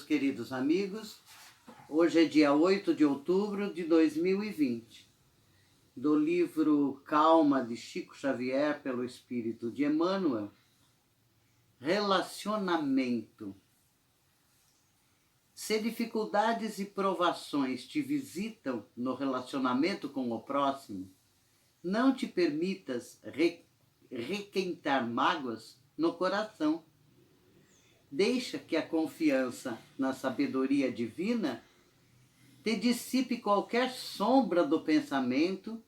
meus queridos amigos. Hoje é dia 8 de outubro de 2020. Do livro Calma, de Chico Xavier, pelo Espírito de Emmanuel. Relacionamento. Se dificuldades e provações te visitam no relacionamento com o próximo, não te permitas requentar mágoas no coração. Deixa que a confiança na sabedoria divina te dissipe qualquer sombra do pensamento,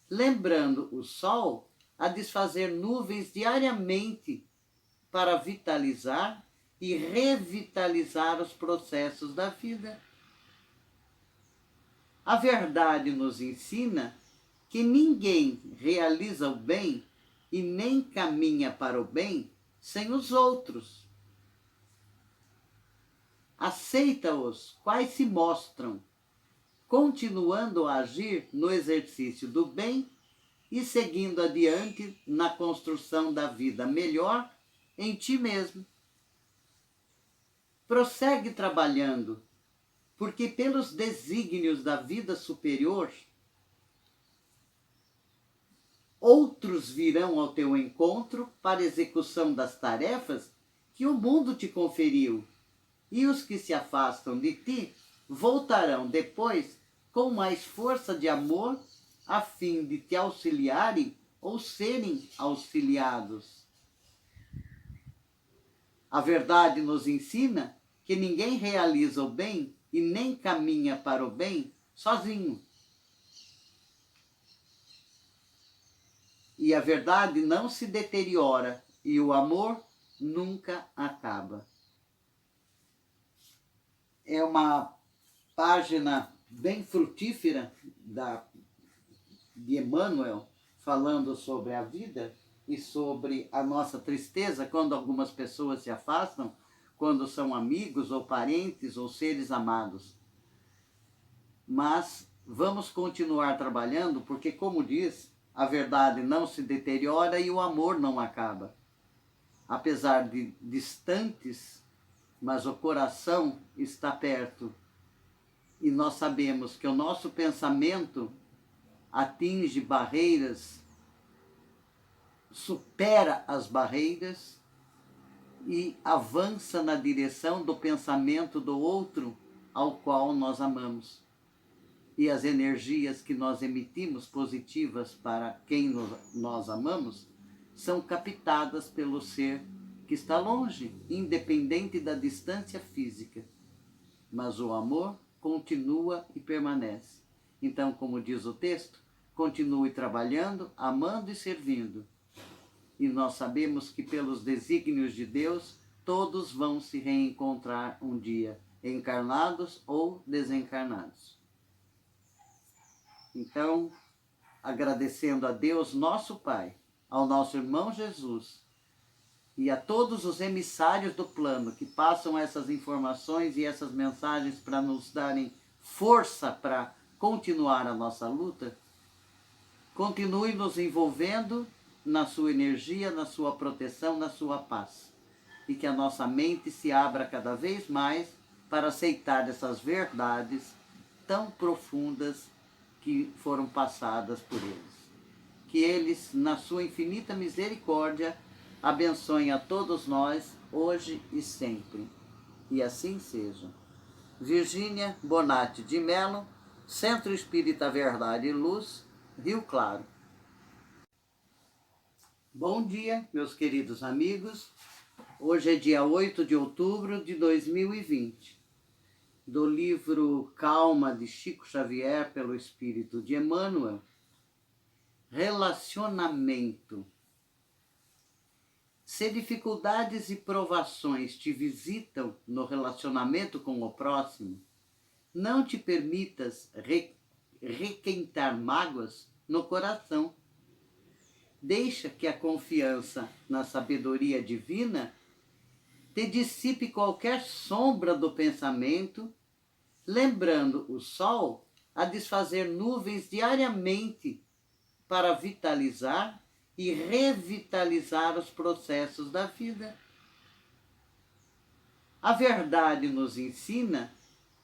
lembrando o sol a desfazer nuvens diariamente para vitalizar e revitalizar os processos da vida. A verdade nos ensina que ninguém realiza o bem e nem caminha para o bem sem os outros. Aceita-os quais se mostram, continuando a agir no exercício do bem e seguindo adiante na construção da vida melhor em ti mesmo. Prossegue trabalhando, porque pelos desígnios da vida superior, outros virão ao teu encontro para execução das tarefas que o mundo te conferiu. E os que se afastam de ti voltarão depois com mais força de amor, a fim de te auxiliarem ou serem auxiliados. A verdade nos ensina que ninguém realiza o bem e nem caminha para o bem sozinho. E a verdade não se deteriora e o amor nunca acaba. É uma página bem frutífera de Emmanuel, falando sobre a vida e sobre a nossa tristeza quando algumas pessoas se afastam, quando são amigos ou parentes ou seres amados. Mas vamos continuar trabalhando porque, como diz, a verdade não se deteriora e o amor não acaba. Apesar de distantes, mas o coração está perto. E nós sabemos que o nosso pensamento atinge barreiras, supera as barreiras e avança na direção do pensamento do outro ao qual nós amamos. E as energias que nós emitimos positivas para quem nós amamos são captadas pelo ser que está longe, independente da distância física. Mas o amor continua e permanece. Então, como diz o texto, continue trabalhando, amando e servindo. E nós sabemos que pelos desígnios de Deus, todos vão se reencontrar um dia, encarnados ou desencarnados. Então, agradecendo a Deus, nosso Pai, ao nosso irmão Jesus, e a todos os emissários do plano que passam essas informações e essas mensagens para nos darem força para continuar a nossa luta, continue nos envolvendo na sua energia, na sua proteção, na sua paz. E que a nossa mente se abra cada vez mais para aceitar essas verdades tão profundas que foram passadas por eles. Que eles, na sua infinita misericórdia, abençoem a todos nós, hoje e sempre. E assim seja. Virgínia Bonatti de Mello, Centro Espírita Verdade e Luz, Rio Claro. Bom dia, meus queridos amigos. Hoje é dia 8 de outubro de 2020. Do livro Calma, de Chico Xavier, pelo Espírito de Emmanuel. Relacionamento. Se dificuldades e provações te visitam no relacionamento com o próximo, não te permitas requentar mágoas no coração. Deixa que a confiança na sabedoria divina te dissipe qualquer sombra do pensamento, lembrando o sol a desfazer nuvens diariamente para vitalizar e revitalizar os processos da vida. A verdade nos ensina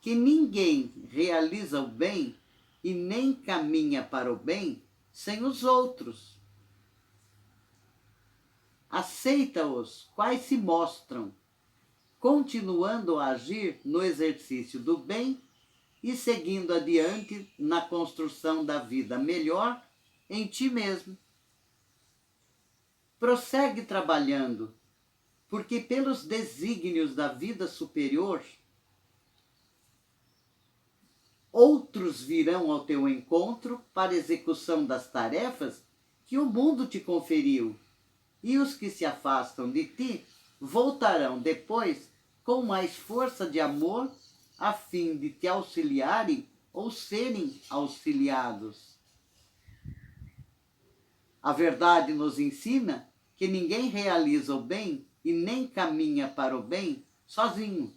que ninguém realiza o bem e nem caminha para o bem sem os outros. Aceita-os quais se mostram, continuando a agir no exercício do bem e seguindo adiante na construção da vida melhor em ti mesmo. Prossegue trabalhando, porque pelos desígnios da vida superior, outros virão ao teu encontro para execução das tarefas que o mundo te conferiu, e os que se afastam de ti voltarão depois com mais força de amor, a fim de te auxiliarem ou serem auxiliados. A verdade nos ensina que ninguém realiza o bem e nem caminha para o bem sozinho.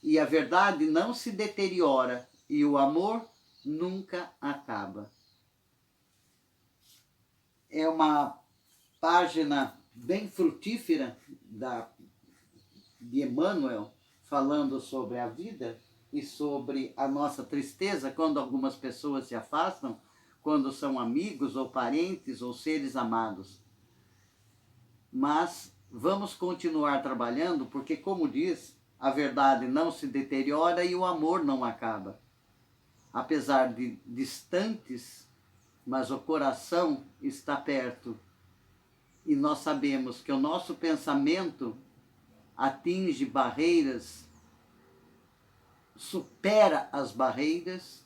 E a verdade não se deteriora e o amor nunca acaba. É uma página bem frutífera de Emmanuel, falando sobre a vida e sobre a nossa tristeza quando algumas pessoas se afastam, quando são amigos ou parentes ou seres amados. Mas vamos continuar trabalhando porque, como diz, a verdade não se deteriora e o amor não acaba. Apesar de distantes, mas o coração está perto. E nós sabemos que o nosso pensamento atinge barreiras, supera as barreiras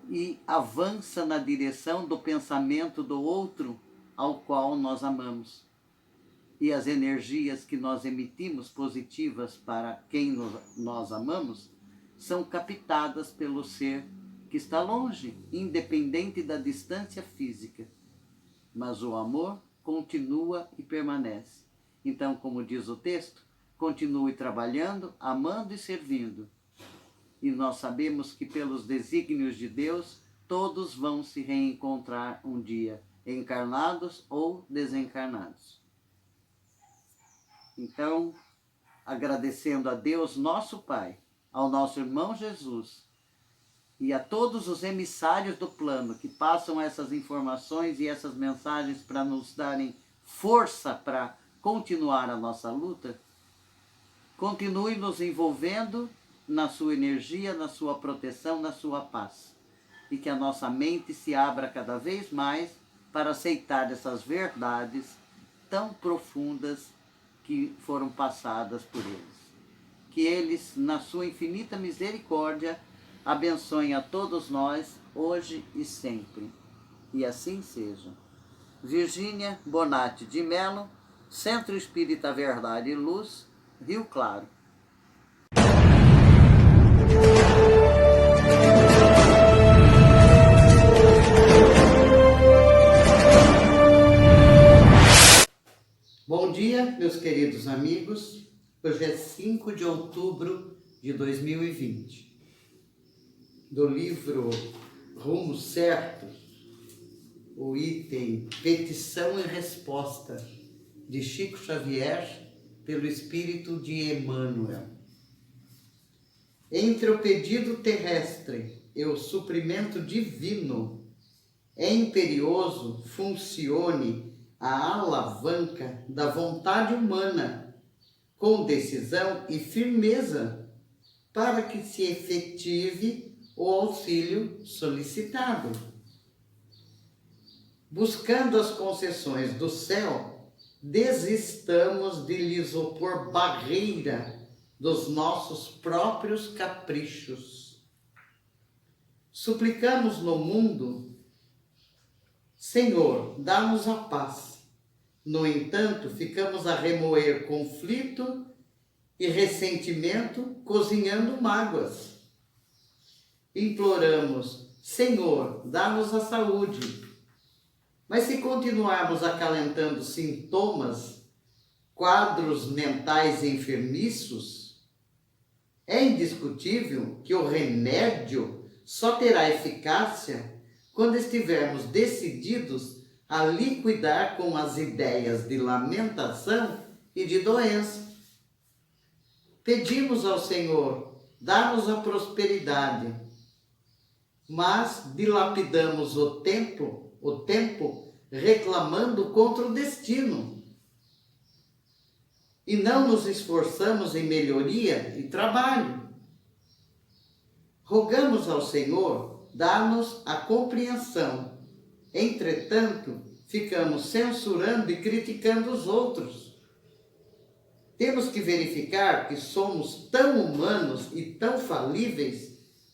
e avança na direção do pensamento do outro ao qual nós amamos. E as energias que nós emitimos positivas para quem nós amamos são captadas pelo ser que está longe, independente da distância física. Mas o amor continua e permanece. Então, como diz o texto, continue trabalhando, amando e servindo. E nós sabemos que pelos desígnios de Deus, todos vão se reencontrar um dia, encarnados ou desencarnados. Então, agradecendo a Deus, nosso Pai, ao nosso irmão Jesus e a todos os emissários do plano que passam essas informações e essas mensagens para nos darem força para continuar a nossa luta, continue nos envolvendo na sua energia, na sua proteção, na sua paz. E que a nossa mente se abra cada vez mais para aceitar essas verdades tão profundas que foram passadas por eles. Que eles, na sua infinita misericórdia, abençoem a todos nós, hoje e sempre. E assim seja. Virgínia Bonatti de Mello, Centro Espírita Verdade e Luz, Rio Claro. Bom dia, meus queridos amigos. Hoje é 5 de outubro de 2020. Do livro Rumo Certo, o item Petição e Resposta, de Chico Xavier, pelo Espírito de Emmanuel. Entre o pedido terrestre e o suprimento divino, é imperioso funcione a alavanca da vontade humana, com decisão e firmeza, para que se efetive o auxílio solicitado. Buscando as concessões do céu, desistamos de lhes opor barreira dos nossos próprios caprichos. Suplicamos no mundo, Senhor, dá-nos a paz. No entanto, ficamos a remoer conflito e ressentimento, cozinhando mágoas. Imploramos, Senhor, dá-nos a saúde. Mas se continuarmos acalentando sintomas, quadros mentais enfermiços, é indiscutível que o remédio só terá eficácia quando estivermos decididos a liquidar com as ideias de lamentação e de doença. Pedimos ao Senhor, dá-nos a prosperidade, mas dilapidamos o tempo reclamando contra o destino. E não nos esforçamos em melhoria e trabalho. Rogamos ao Senhor, dá-nos a compreensão. Entretanto, ficamos censurando e criticando os outros. Temos que verificar que somos tão humanos e tão falíveis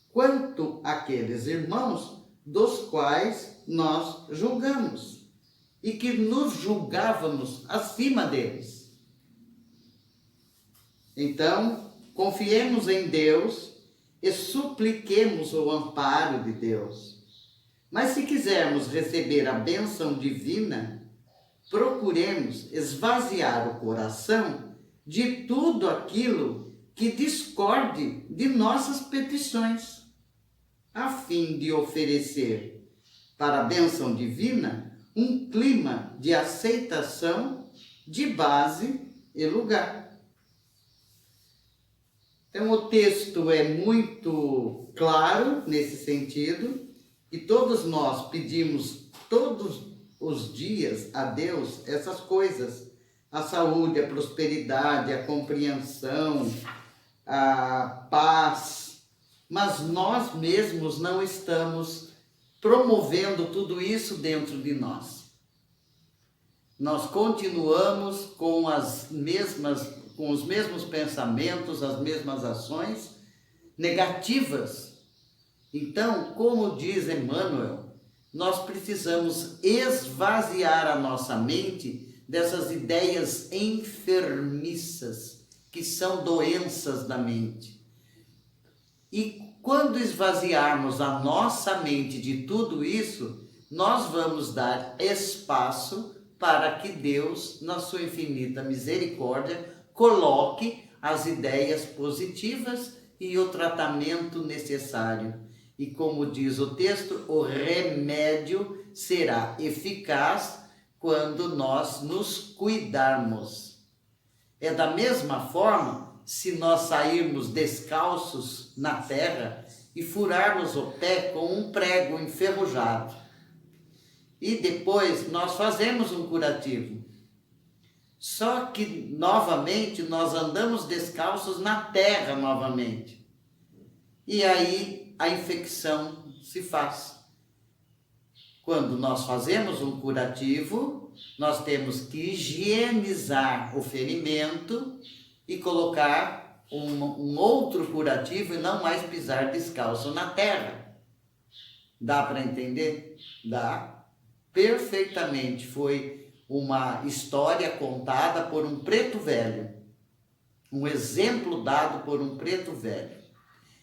quanto aqueles irmãos dos quais nós julgamos e que nos julgávamos acima deles. Então, confiemos em Deus e supliquemos o amparo de Deus. Mas se quisermos receber a bênção divina, procuremos esvaziar o coração de tudo aquilo que discorde de nossas petições, a fim de oferecer para a bênção divina um clima de aceitação, de base e lugar. Então, o texto é muito claro nesse sentido, e todos nós pedimos todos os dias a Deus essas coisas: a saúde, a prosperidade, a compreensão, a paz, mas nós mesmos não estamos promovendo tudo isso dentro de nós. Nós continuamos com os mesmos pensamentos, as mesmas ações negativas. Então, como diz Emmanuel, nós precisamos esvaziar a nossa mente dessas ideias enfermiças, que são doenças da mente. E quando esvaziarmos a nossa mente de tudo isso, nós vamos dar espaço para que Deus, na sua infinita misericórdia, coloque as ideias positivas e o tratamento necessário. E como diz o texto, o remédio será eficaz quando nós nos cuidarmos. É da mesma forma se nós sairmos descalços na terra e furarmos o pé com um prego enferrujado. E depois nós fazemos um curativo. Só que, novamente, nós andamos descalços na terra novamente. E aí a infecção se faz. Quando nós fazemos um curativo, nós temos que higienizar o ferimento e colocar um outro curativo e não mais pisar descalço na terra. Dá para entender? Dá perfeitamente. Foi uma história contada por um preto velho, um exemplo dado por um preto velho.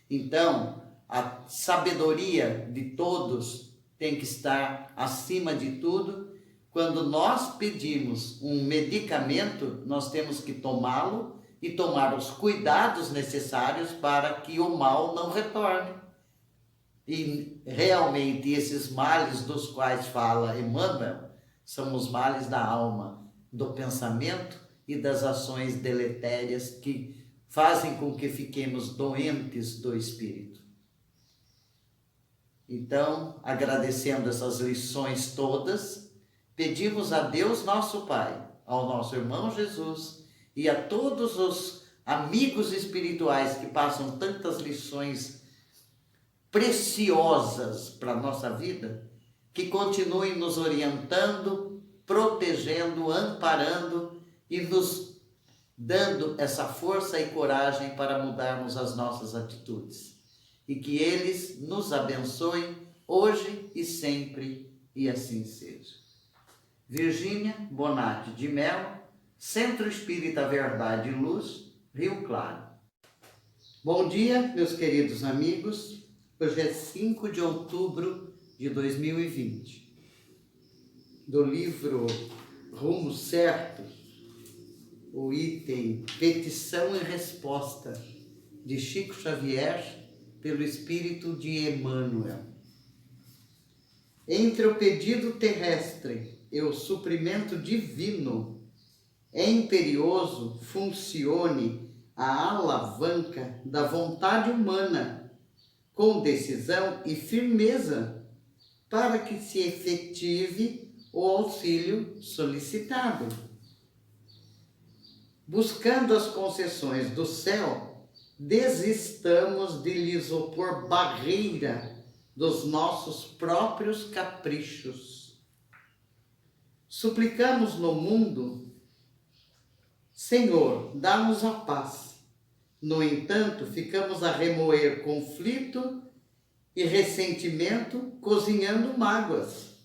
Então, a sabedoria de todos tem que estar acima de tudo. Quando nós pedimos um medicamento, nós temos que tomá-lo e tomar os cuidados necessários para que o mal não retorne. E realmente esses males dos quais fala Emmanuel são os males da alma, do pensamento e das ações deletérias que fazem com que fiquemos doentes do espírito. Então, agradecendo essas lições todas, pedimos a Deus nosso Pai, ao nosso irmão Jesus e a todos os amigos espirituais que passam tantas lições preciosas para a nossa vida, que continuem nos orientando, protegendo, amparando e nos dando essa força e coragem para mudarmos as nossas atitudes. E que eles nos abençoem hoje e sempre, e assim seja. Virgínia Bonatti de Mello, Centro Espírita Verdade e Luz, Rio Claro. Bom dia, meus queridos amigos. Hoje é 5 de outubro de 2020. Do livro Rumo Certo, o item Petição e Resposta, de Chico Xavier, pelo Espírito de Emmanuel. Entre o pedido terrestre e o suprimento divino é imperioso, funcione a alavanca da vontade humana com decisão e firmeza para que se efetive o auxílio solicitado. Buscando as concessões do céu, desistamos de lhes opor barreira dos nossos próprios caprichos. Suplicamos no mundo: Senhor, dá-nos a paz. No entanto, ficamos a remoer conflito e ressentimento, cozinhando mágoas.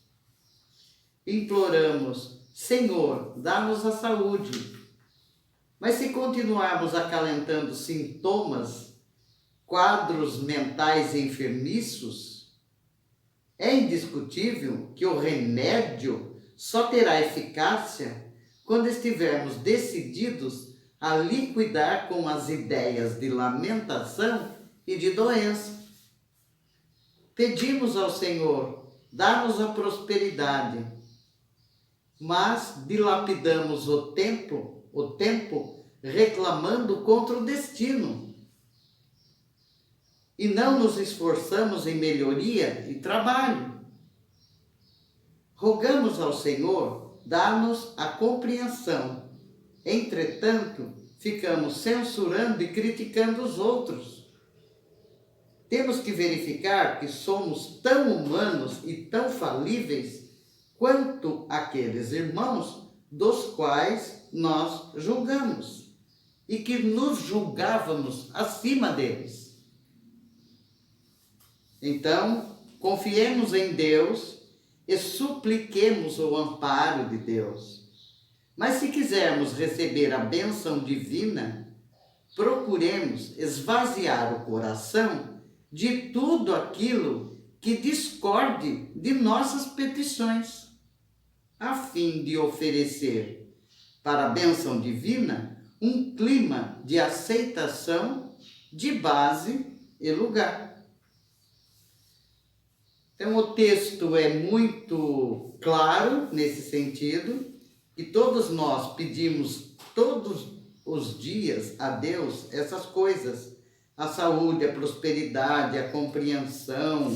Imploramos: Senhor, dá-nos a saúde. Mas se continuarmos acalentando sintomas, quadros mentais enfermiços, é indiscutível que o remédio só terá eficácia quando estivermos decididos a liquidar com as ideias de lamentação e de doença. Pedimos ao Senhor, dá-nos a prosperidade, mas dilapidamos o tempo reclamando contra o destino. E não nos esforçamos em melhoria e trabalho. Rogamos ao Senhor, dá-nos a compreensão. Entretanto, ficamos censurando e criticando os outros. Temos que verificar que somos tão humanos e tão falíveis quanto aqueles irmãos dos quais nós julgamos e que nos julgávamos acima deles. Então, confiemos em Deus e supliquemos o amparo de Deus. Mas se quisermos receber a bênção divina, procuremos esvaziar o coração de tudo aquilo que discorde de nossas petições, a fim de oferecer para a bênção divina um clima de aceitação, de base e lugar. Então o texto é muito claro nesse sentido, que todos nós pedimos todos os dias a Deus essas coisas: a saúde, a prosperidade, a compreensão,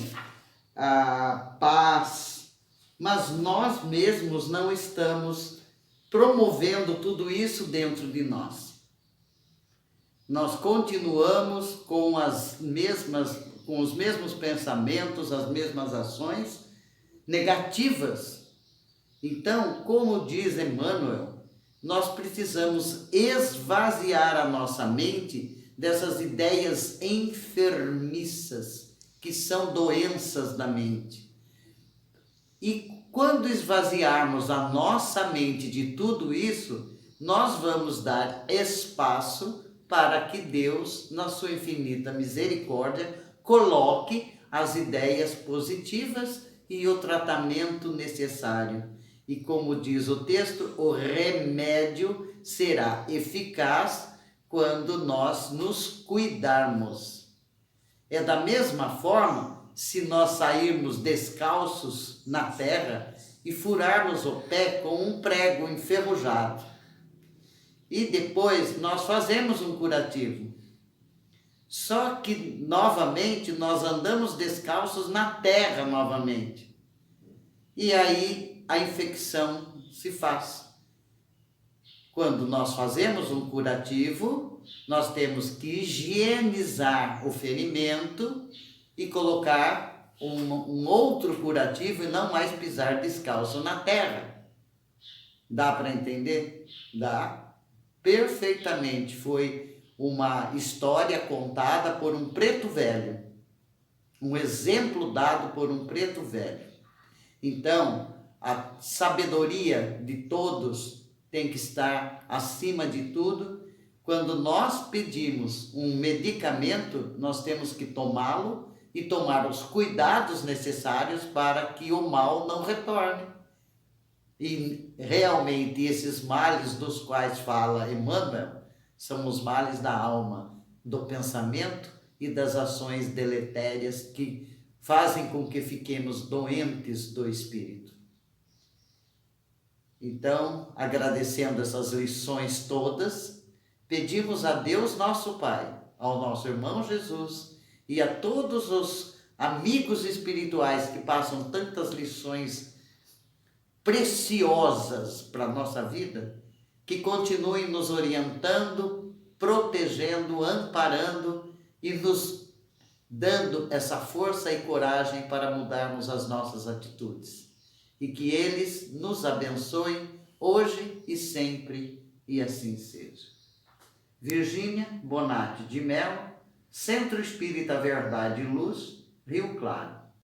a paz. Mas nós mesmos não estamos promovendo tudo isso dentro de nós. Nós continuamos com os mesmos pensamentos, as mesmas ações negativas. Então, como diz Emmanuel, nós precisamos esvaziar a nossa mente dessas ideias enfermiças, que são doenças da mente. E quando esvaziarmos a nossa mente de tudo isso, nós vamos dar espaço para que Deus, na sua infinita misericórdia, coloque as ideias positivas e o tratamento necessário. E como diz o texto, o remédio será eficaz quando nós nos cuidarmos. É da mesma forma, se nós sairmos descalços na terra e furarmos o pé com um prego enferrujado, e depois nós fazemos um curativo. Só que novamente nós andamos descalços na terra novamente. E aí a infecção se faz. Quando nós fazemos um curativo, nós temos que higienizar o ferimento e colocar um outro curativo e não mais pisar descalço na terra. Dá para entender? Dá perfeitamente. Foi uma história contada por um preto velho, um exemplo dado por um preto velho. Então, a sabedoria de todos tem que estar acima de tudo. Quando nós pedimos um medicamento, nós temos que tomá-lo e tomar os cuidados necessários para que o mal não retorne. E realmente esses males dos quais fala Emmanuel são os males da alma, do pensamento e das ações deletérias que fazem com que fiquemos doentes do espírito. Então, agradecendo essas lições todas, pedimos a Deus nosso Pai, ao nosso irmão Jesus e a todos os amigos espirituais que passam tantas lições preciosas para a nossa vida, que continuem nos orientando, protegendo, amparando e nos dando essa força e coragem para mudarmos as nossas atitudes. E que eles nos abençoem hoje e sempre, e assim seja. Virgínia Bonatti de Mello, Centro Espírita Verdade e Luz, Rio Claro.